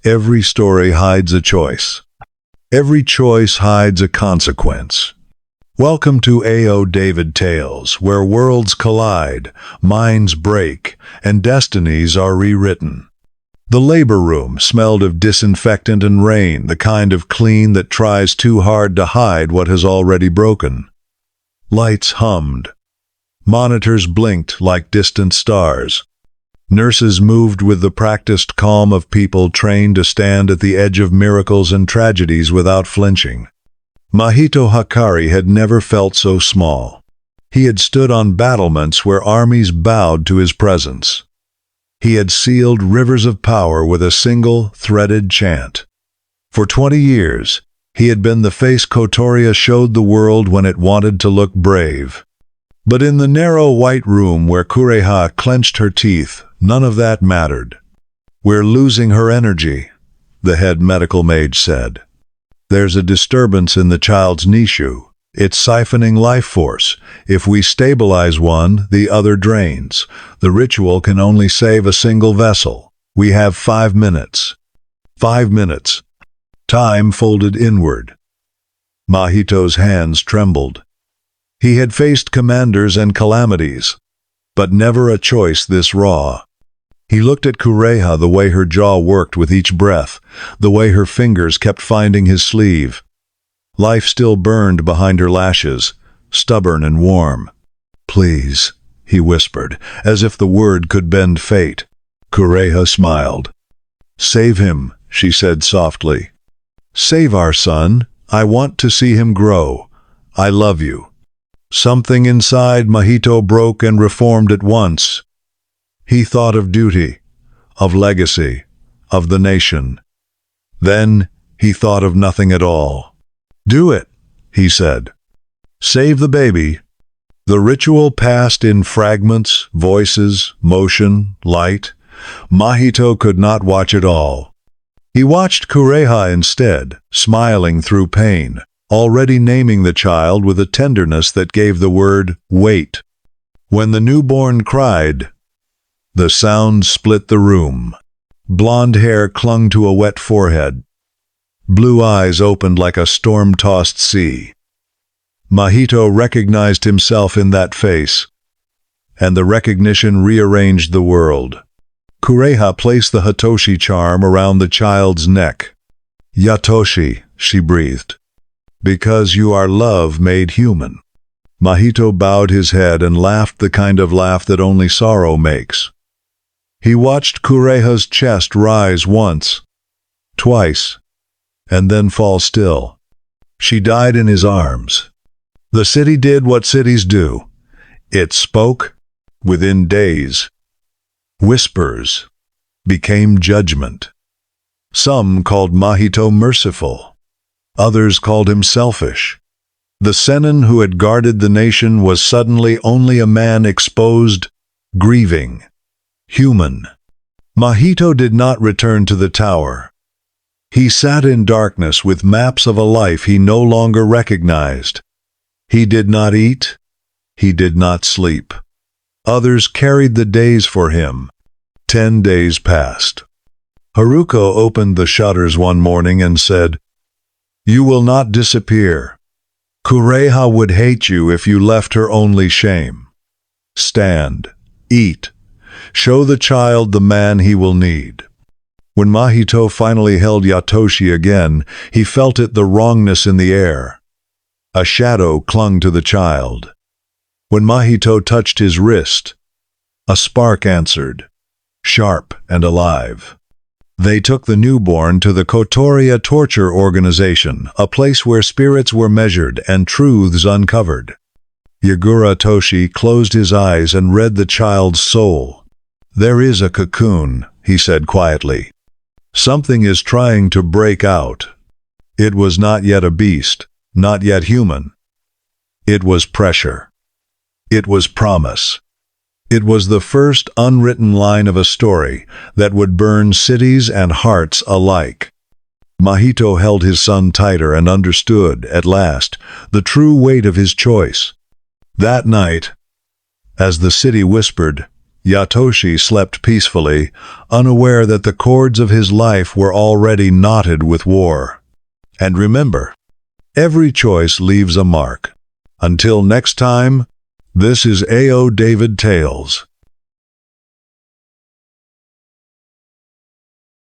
Every story hides a choice. Every choice hides a consequence. Welcome to A.O. David Tales, where worlds collide, minds break, and destinies are rewritten. The labor room smelled of disinfectant and rain, the kind of clean that tries too hard to hide what has already broken. Lights hummed. Monitors blinked like distant stars. Nurses moved with the practiced calm of people trained to stand at the edge of miracles and tragedies without flinching. Mahito Hakari had never felt so small. He had stood on battlements where armies bowed to his presence. He had sealed rivers of power with a single, threaded chant. For 20 years, he had been the face Kotoria showed the world when it wanted to look brave. But in the narrow white room where Kureha clenched her teeth, none of that mattered. "We're losing her energy," the head medical mage said. "There's a disturbance in the child's nishu. It's siphoning life force. If we stabilize one, the other drains. The ritual can only save a single vessel. We have 5 minutes." 5 minutes. Time folded inward. Mahito's hands trembled. He had faced commanders and calamities, but never a choice this raw. He looked at Kureha, the way her jaw worked with each breath, the way her fingers kept finding his sleeve. Life still burned behind her lashes, stubborn and warm. "Please," he whispered, as if the word could bend fate. Kureha smiled. "Save him," she said softly. "Save our son. I want to see him grow. I love you." Something inside Mahito broke and reformed at once. He thought of duty, of legacy, of the nation. Then he thought of nothing at all. "Do it," he said. "Save the baby." The ritual passed in fragments, voices, motion, light. Mahito could not watch it all. He watched Kureha instead, smiling through pain, already naming the child with a tenderness that gave the word wait. When the newborn cried, the sound split the room. Blonde hair clung to a wet forehead. Blue eyes opened like a storm-tossed sea. Mahito recognized himself in that face, and the recognition rearranged the world. Kureha placed the Hatoshi charm around the child's neck. "Yatōshi," she breathed. "Because you are love made human." Mahito bowed his head and laughed the kind of laugh that only sorrow makes. He watched Kureha's chest rise once, twice, and then fall still. She died in his arms. The city did what cities do. It spoke within days. Whispers became judgment. Some called Mahito merciful. Others called him selfish. The Sennin who had guarded the nation was suddenly only a man exposed, grieving, human. Mahito did not return to the tower. He sat in darkness with maps of a life he no longer recognized. He did not eat. He did not sleep. Others carried the days for him. 10 days passed. Haruko opened the shutters one morning and said, "You will not disappear. Kureha would hate you if you left her only shame. Stand, eat, show the child the man he will need." When Mahito finally held Yatōshi again, he felt it the wrongness in the air. A shadow clung to the child. When Mahito touched his wrist, a spark answered, sharp and alive. They took the newborn to the Kotoria Torture Organization, a place where spirits were measured and truths uncovered. Yagura Toshi closed his eyes and read the child's soul. "There is a cocoon," he said quietly. "Something is trying to break out." It was not yet a beast, not yet human. It was pressure. It was promise. It was the first unwritten line of a story that would burn cities and hearts alike. Mahito held his son tighter and understood, at last, the true weight of his choice. That night, as the city whispered, Yatōshi slept peacefully, unaware that the cords of his life were already knotted with war. And remember, every choice leaves a mark. Until next time, this is A.O. David Tales.